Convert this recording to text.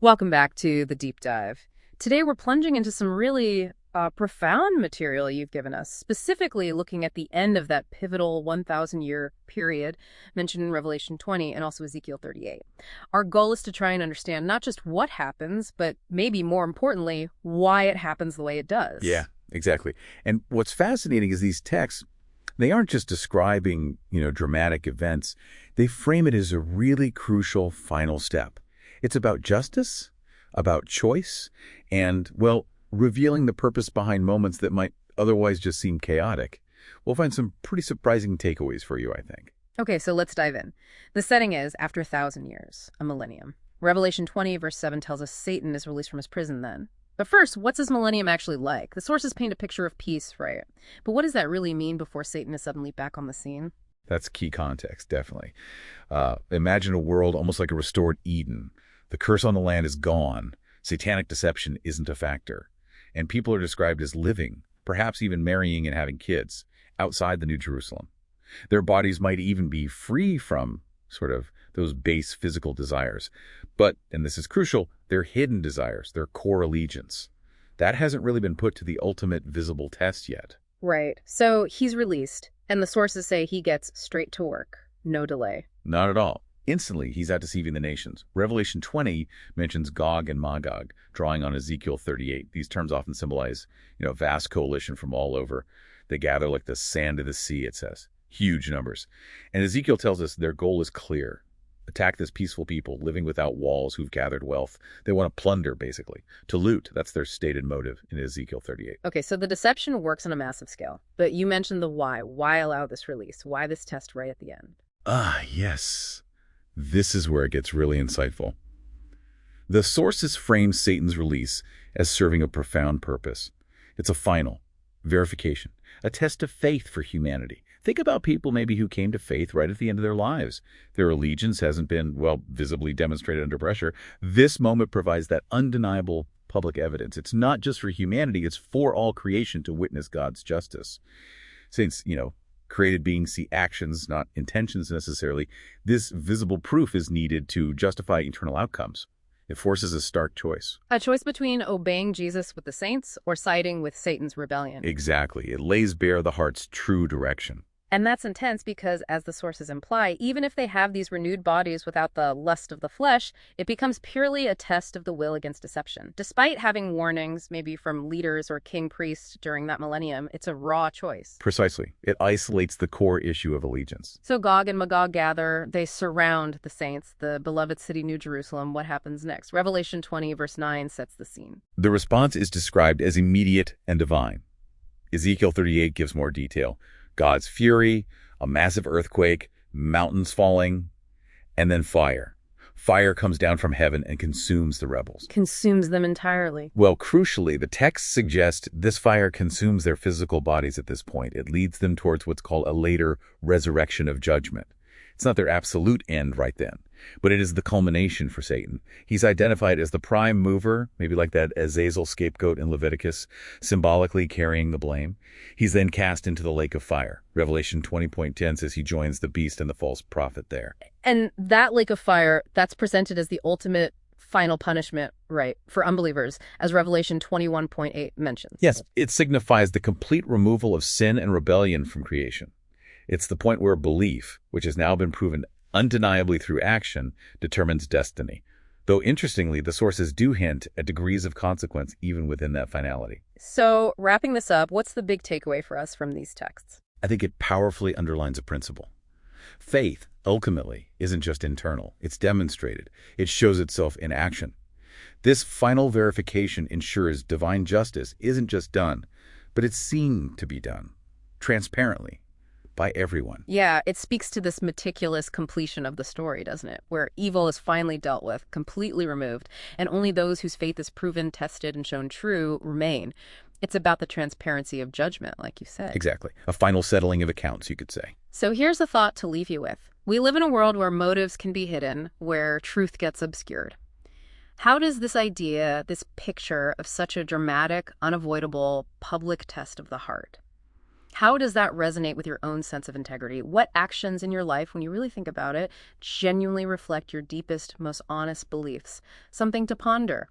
Welcome back to the deep dive. Today we're plunging into some really profound material you've given us, specifically looking at the end of that pivotal 1,000-year period mentioned in Revelation 20 and also Ezekiel 38. Our goal is to try and understand not just what happens, but maybe more importantly, why it happens the way it does. Yeah, exactly. And what's fascinating is these texts, they aren't just describing, dramatic events. They frame it as a really crucial final step. It's about justice, about choice, and, well, revealing the purpose behind moments that might otherwise just seem chaotic. We'll find some pretty surprising takeaways for you, I think. Okay, so let's dive in. The setting is after 1,000 years, a millennium. Revelation 20 verse 7 tells us Satan is released from his prison then. But first, what's this millennium actually like? The sources paint a picture of peace, right? But what does that really mean before Satan is suddenly back on the scene? That's key context, definitely. Imagine a world almost like a restored Eden. The curse on the land is gone. Satanic deception isn't a factor. And people are described as living, perhaps even marrying and having kids, outside the New Jerusalem. Their bodies might even be free from sort of those base physical desires. But, and this is crucial, their hidden desires, their core allegiance. That hasn't really been put to the ultimate visible test yet. Right. So he's released, and the sources say he gets straight to work. No delay. Not at all. Instantly, he's out deceiving the nations. Revelation 20 mentions Gog and Magog, drawing on Ezekiel 38. These terms often symbolize, a vast coalition from all over. They gather like the sand of the sea, it says. Huge numbers. And Ezekiel tells us their goal is clear. Attack this peaceful people living without walls who've gathered wealth. They want to plunder, basically. To loot. That's their stated motive in Ezekiel 38. Okay, so the deception works on a massive scale. But you mentioned the why. Why allow this release? Why this test right at the end? Yes. This is where it gets really insightful. The sources frame Satan's release as serving a profound purpose. It's a final verification, a test of faith for humanity. Think about people maybe who came to faith right at the end of their lives. Their allegiance hasn't been, visibly demonstrated under pressure. This moment provides that undeniable public evidence. It's not just for humanity, it's for all creation to witness God's justice. Since, created beings see actions, not intentions necessarily, this visible proof is needed to justify eternal outcomes. It forces a stark choice. A choice between obeying Jesus with the saints or siding with Satan's rebellion. Exactly. It lays bare the heart's true direction. And that's intense because, as the sources imply, even if they have these renewed bodies without the lust of the flesh, it becomes purely a test of the will against deception. Despite having warnings, maybe from leaders or king priests during that millennium, it's a raw choice. Precisely. It isolates the core issue of allegiance. So Gog and Magog gather, they surround the saints, the beloved city New Jerusalem. What happens next? Revelation 20 verse 9 sets the scene. The response is described as immediate and divine. Ezekiel 38 gives more detail. God's fury, a massive earthquake, mountains falling, and then fire. Fire comes down from heaven and consumes the rebels. Consumes them entirely. Well, crucially, the texts suggest this fire consumes their physical bodies at this point. It leads them towards what's called a later resurrection of judgment. It's not their absolute end right then, but it is the culmination for Satan. He's identified as the prime mover, maybe like that Azazel scapegoat in Leviticus, symbolically carrying the blame. He's then cast into the lake of fire. Revelation 20.10 says he joins the beast and the false prophet there. And that lake of fire, that's presented as the ultimate final punishment, right, for unbelievers, as Revelation 21.8 mentions. Yes, it signifies the complete removal of sin and rebellion from creation. It's the point where belief, which has now been proven undeniably through action, determines destiny. Though interestingly, the sources do hint at degrees of consequence even within that finality. So, wrapping this up, what's the big takeaway for us from these texts? I think it powerfully underlines a principle. Faith, ultimately, isn't just internal. It's demonstrated. It shows itself in action. This final verification ensures divine justice isn't just done, but it's seen to be done, transparently, by everyone. Yeah, it speaks to this meticulous completion of the story, doesn't it? Where evil is finally dealt with, completely removed, and only those whose faith is proven, tested, and shown true remain. It's about the transparency of judgment, like you said. Exactly. A final settling of accounts, you could say. So here's a thought to leave you with. We live in a world where motives can be hidden, where truth gets obscured. How does this idea, this picture of such a dramatic, unavoidable public test of the heart, How does that resonate with your own sense of integrity? What actions in your life, when you really think about it, genuinely reflect your deepest, most honest beliefs? Something to ponder.